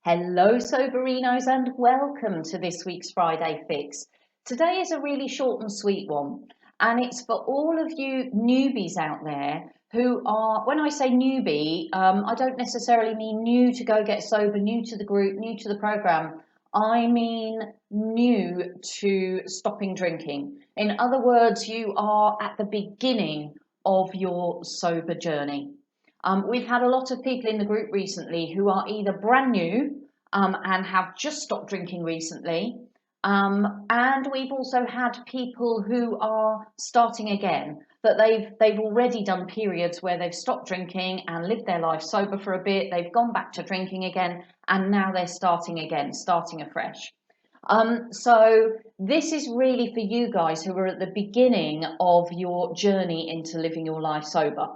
Hello, Soberinos, and welcome to this week's Friday Fix. Today is a really short and sweet one, and it's for all of you newbies out there who are, when I say newbie, I don't necessarily mean new to Go Get Sober, new to the group, new to the program. I mean new to stopping drinking. In other words, you are at the beginning of your sober journey. We've had a lot of people in the group recently who are either brand new and have just stopped drinking recently, and we've also had people who are starting again. That they've already done periods where they've stopped drinking and lived their life sober for a bit. They've gone back to drinking again, and now they're starting again, starting afresh. So this is really for you guys who are at the beginning of your journey into living your life sober.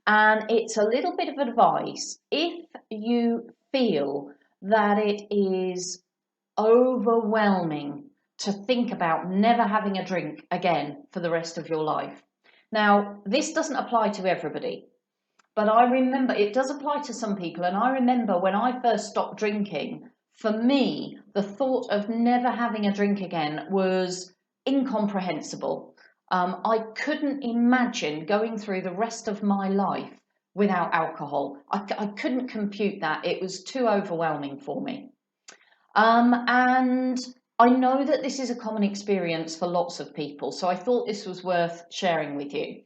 And it's a little bit of advice. If you feel that it is overwhelming to think about never having a drink again for the rest of your life. Now, this doesn't apply to everybody, but I remember it does apply to some people. And I remember when I first stopped drinking, for me, the thought of never having a drink again was incomprehensible. I couldn't imagine going through the rest of my life without alcohol. I couldn't compute that. It was too overwhelming for me. And I know that this is a common experience for lots of people, so I thought this was worth sharing with you.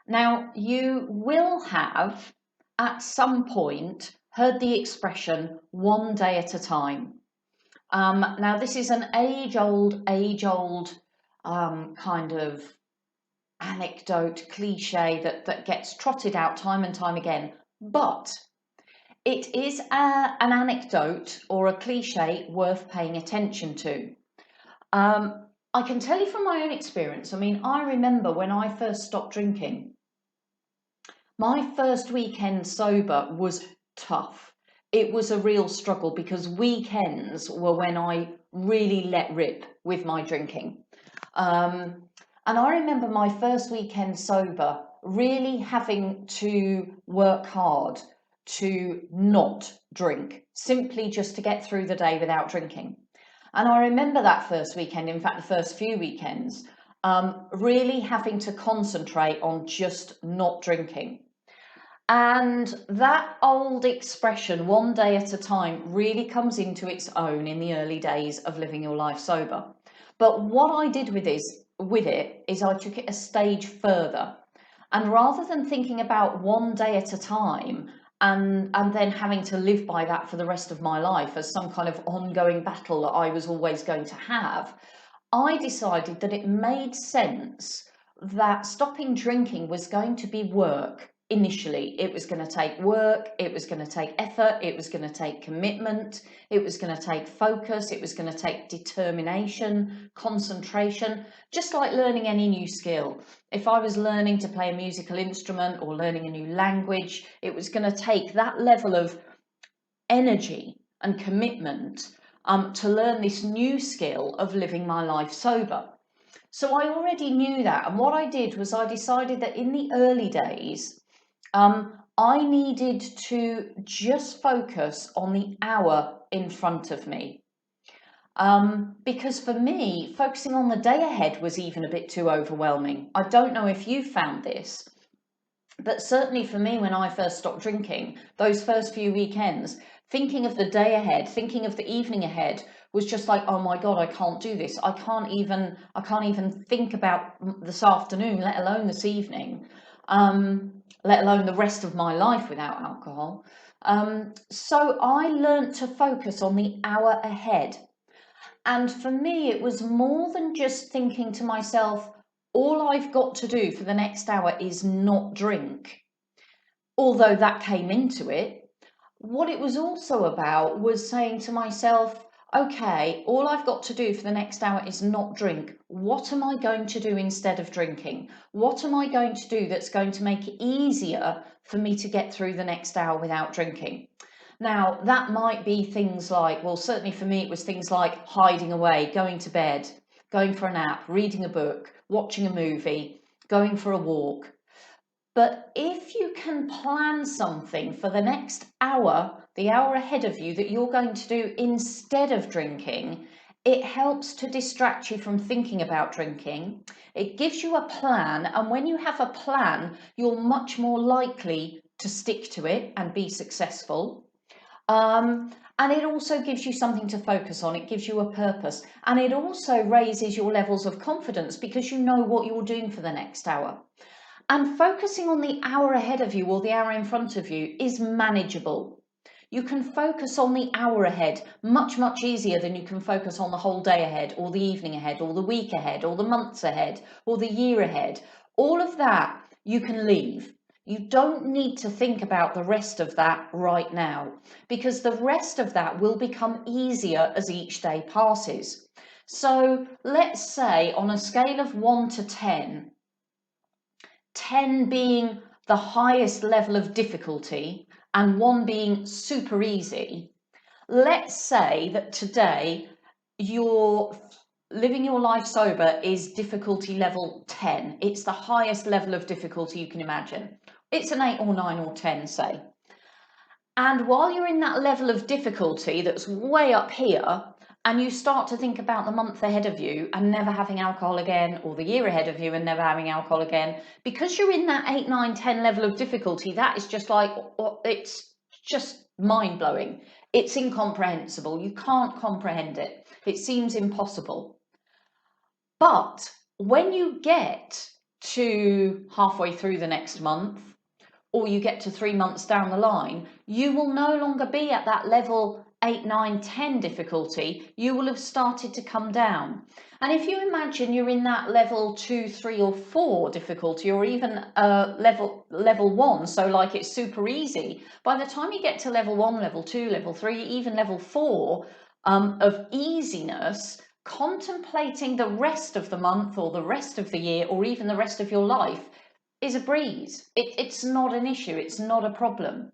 Now, you will have at some point heard the expression one day at a time. Now, this is an age-old kind of anecdote, cliche that gets trotted out time and time again, but it is an anecdote or a cliche worth paying attention to. I can tell you from my own experience. I mean, I remember when I first stopped drinking, my first weekend sober was tough. It was a real struggle because weekends were when I really let rip with my drinking. And I remember my first weekend sober really having to work hard to not drink, simply just to get through the day without drinking. And I remember that first weekend, in fact, the first few weekends, really having to concentrate on just not drinking. And that old expression, one day at a time, really comes into its own in the early days of living your life sober. But what I did with it is I took it a stage further. And rather than thinking about one day at a time and then having to live by that for the rest of my life as some kind of ongoing battle that I was always going to have, I decided that it made sense that stopping drinking was going to be work. Initially, it was going to take work, it was going to take effort, it was going to take commitment, it was going to take focus, it was going to take determination, concentration, just like learning any new skill. If I was learning to play a musical instrument or learning a new language, it was going to take that level of energy and commitment to learn this new skill of living my life sober. So I already knew that. And what I did was I decided that in the early days, I needed to just focus on the hour in front of me. Because for me, focusing on the day ahead was even a bit too overwhelming. I don't know if you found this, but certainly for me, when I first stopped drinking, those first few weekends, thinking of the day ahead, thinking of the evening ahead was just like, oh my God, I can't do this. I can't even think about this afternoon, let alone this evening. Let alone the rest of my life without alcohol. So I learnt to focus on the hour ahead. And for me, it was more than just thinking to myself, all I've got to do for the next hour is not drink. Although that came into it, what it was also about was saying to myself, okay, all I've got to do for the next hour is not drink. What am I going to do instead of drinking? What am I going to do that's going to make it easier for me to get through the next hour without drinking? Now, that might be things like, well, certainly for me, it was things like hiding away, going to bed, going for a nap, reading a book, watching a movie, going for a walk. But if you can plan something for the next hour the hour ahead of you that you're going to do instead of drinking, it helps to distract you from thinking about drinking. It gives you a plan, and when you have a plan, you're much more likely to stick to it and be successful. And it also gives you something to focus on. It gives you a purpose, and it also raises your levels of confidence because you know what you're doing for the next hour. And focusing on the hour ahead of you or the hour in front of you is manageable. You can focus on the hour ahead much, much easier than you can focus on the whole day ahead, or the evening ahead, or the week ahead, or the months ahead, or the year ahead. All of that you can leave. You don't need to think about the rest of that right now, because the rest of that will become easier as each day passes. So let's say on a scale of 1 to 10, 10 being the highest level of difficulty and 1 being super easy, let's say that today you're living your life sober is difficulty level 10. It's the highest level of difficulty you can imagine. It's an 8 or 9 or 10, say. And while you're in that level of difficulty that's way up here, and you start to think about the month ahead of you and never having alcohol again, or the year ahead of you and never having alcohol again, because you're in that 8, 9, 10 level of difficulty, that is just like, it's just mind-blowing. It's incomprehensible. You can't comprehend it. It seems impossible. But when you get to halfway through the next month, or you get to 3 months down the line, you will no longer be at that level 8, 9, 10 difficulty. You will have started to come down. And if you imagine you're in that level 2, 3 or 4 difficulty, or even level 1, so like it's super easy, by the time you get to level 1, level 2, level 3, even level 4 of easiness, contemplating the rest of the month or the rest of the year or even the rest of your life is a breeze. It's not an issue. It's not a problem.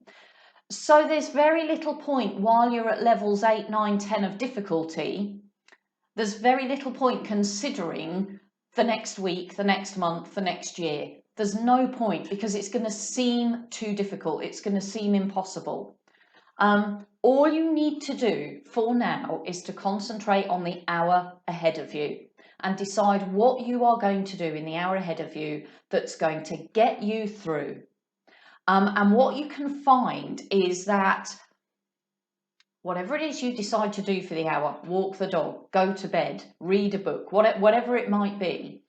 So there's very little point while you're at levels 8, 9, 10 of difficulty. There's very little point considering the next week, the next month, the next year. There's no point because it's going to seem too difficult. It's going to seem impossible. All you need to do for now is to concentrate on the hour ahead of you and decide what you are going to do in the hour ahead of you that's going to get you through. And what you can find is that whatever it is you decide to do for the hour, walk the dog, go to bed, read a book, whatever it might be,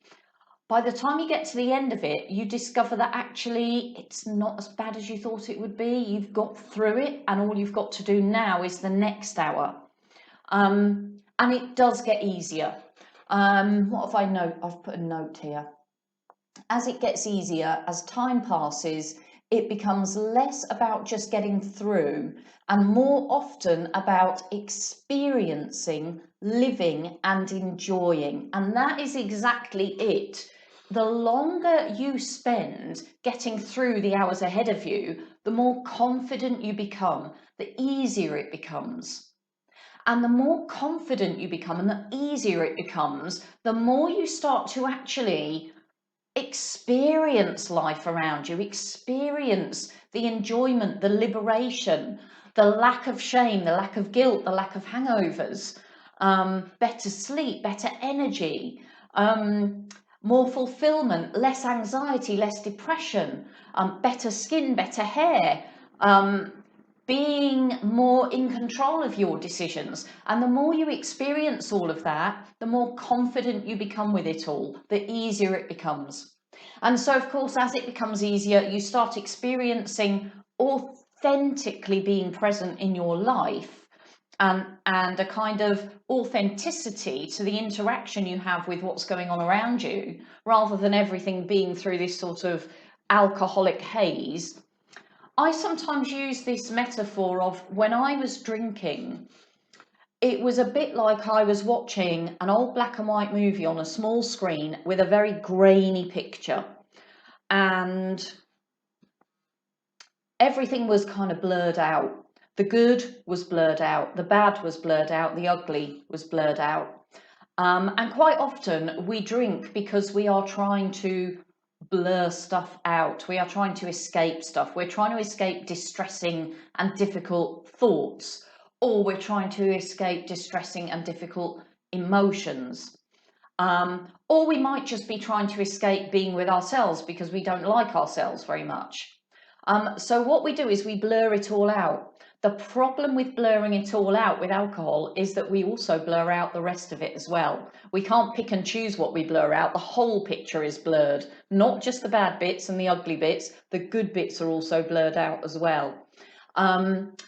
by the time you get to the end of it, you discover that actually it's not as bad as you thought it would be. You've got through it, and all you've got to do now is the next hour. And it does get easier. What have I note? I've put a note here. As it gets easier, as time passes, it becomes less about just getting through and more often about experiencing, living and enjoying. And that is exactly it. The longer you spend getting through the hours ahead of you, the more confident you become, the easier it becomes. And the more confident you become and the easier it becomes, the more you start to actually experience life around you, experience the enjoyment, the liberation, the lack of shame, the lack of guilt, the lack of hangovers, better sleep, better energy, more fulfillment, less anxiety, less depression, better skin, better hair, being more in control of your decisions. And the more you experience all of that, the more confident you become with it all, the easier it becomes. And so, of course, as it becomes easier, you start experiencing authentically being present in your life, and a kind of authenticity to the interaction you have with what's going on around you, rather than everything being through this sort of alcoholic haze. I sometimes use this metaphor of when I was drinking, it was a bit like I was watching an old black and white movie on a small screen with a very grainy picture, and everything was kind of blurred out. The good was blurred out, the bad was blurred out, the ugly was blurred out. And quite often we drink because we are trying to blur stuff out. We are trying to escape stuff. We're trying to escape distressing and difficult thoughts, or we're trying to escape distressing and difficult emotions. Or we might just be trying to escape being with ourselves because we don't like ourselves very much. So what we do is we blur it all out. The problem with blurring it all out with alcohol is that we also blur out the rest of it as well. We can't pick and choose what we blur out. The whole picture is blurred, not just the bad bits and the ugly bits. The good bits are also blurred out as well.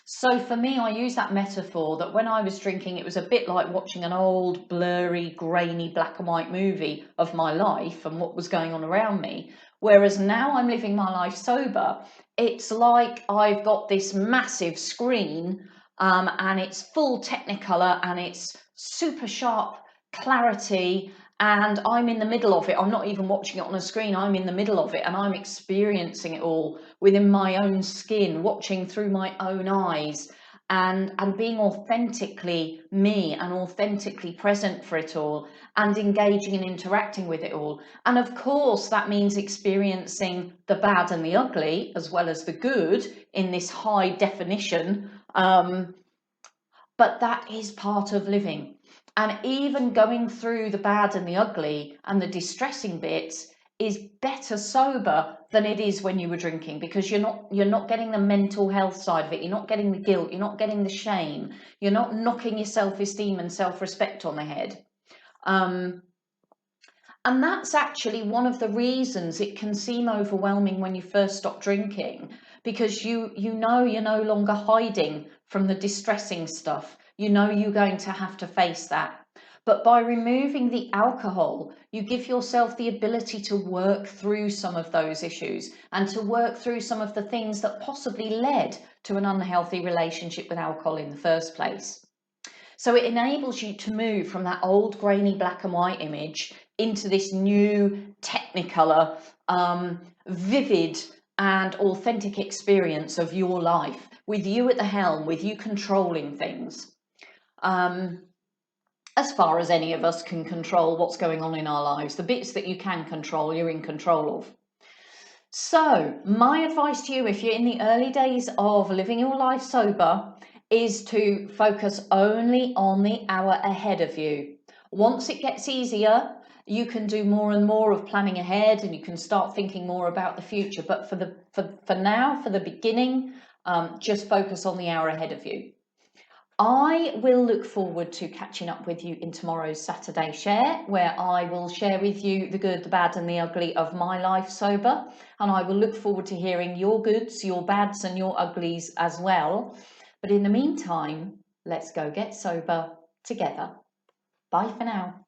So for me, I use that metaphor that when I was drinking, it was a bit like watching an old, blurry, grainy, black and white movie of my life and what was going on around me. Whereas now I'm living my life sober, it's like I've got this massive screen, and it's full Technicolor and it's super sharp clarity, and I'm in the middle of it. I'm not even watching it on a screen. I'm in the middle of it and I'm experiencing it all within my own skin, watching through my own eyes, and being authentically me and authentically present for it all, and engaging and interacting with it all. And of course that means experiencing the bad and the ugly as well as the good in this high definition, but that is part of living. And even going through the bad and the ugly and the distressing bits is better sober than it is when you were drinking, because you're not getting the mental health side of it. You're not getting the guilt. You're not getting the shame. You're not knocking your self-esteem and self-respect on the head. And that's actually one of the reasons it can seem overwhelming when you first stop drinking, because you know you're no longer hiding from the distressing stuff. You know you're going to have to face that. But by removing the alcohol, you give yourself the ability to work through some of those issues and to work through some of the things that possibly led to an unhealthy relationship with alcohol in the first place. So it enables you to move from that old grainy black and white image into this new Technicolor, vivid and authentic experience of your life, with you at the helm, with you controlling things. As far as any of us can control what's going on in our lives, the bits that you can control, you're in control of. So my advice to you, if you're in the early days of living your life sober, is to focus only on the hour ahead of you. Once it gets easier, you can do more and more of planning ahead, and you can start thinking more about the future. But for now, for the beginning, just focus on the hour ahead of you. I will look forward to catching up with you in tomorrow's Saturday Share, where I will share with you the good, the bad and the ugly of my life sober. And I will look forward to hearing your goods, your bads and your uglies as well. But in the meantime, let's go get sober together. Bye for now.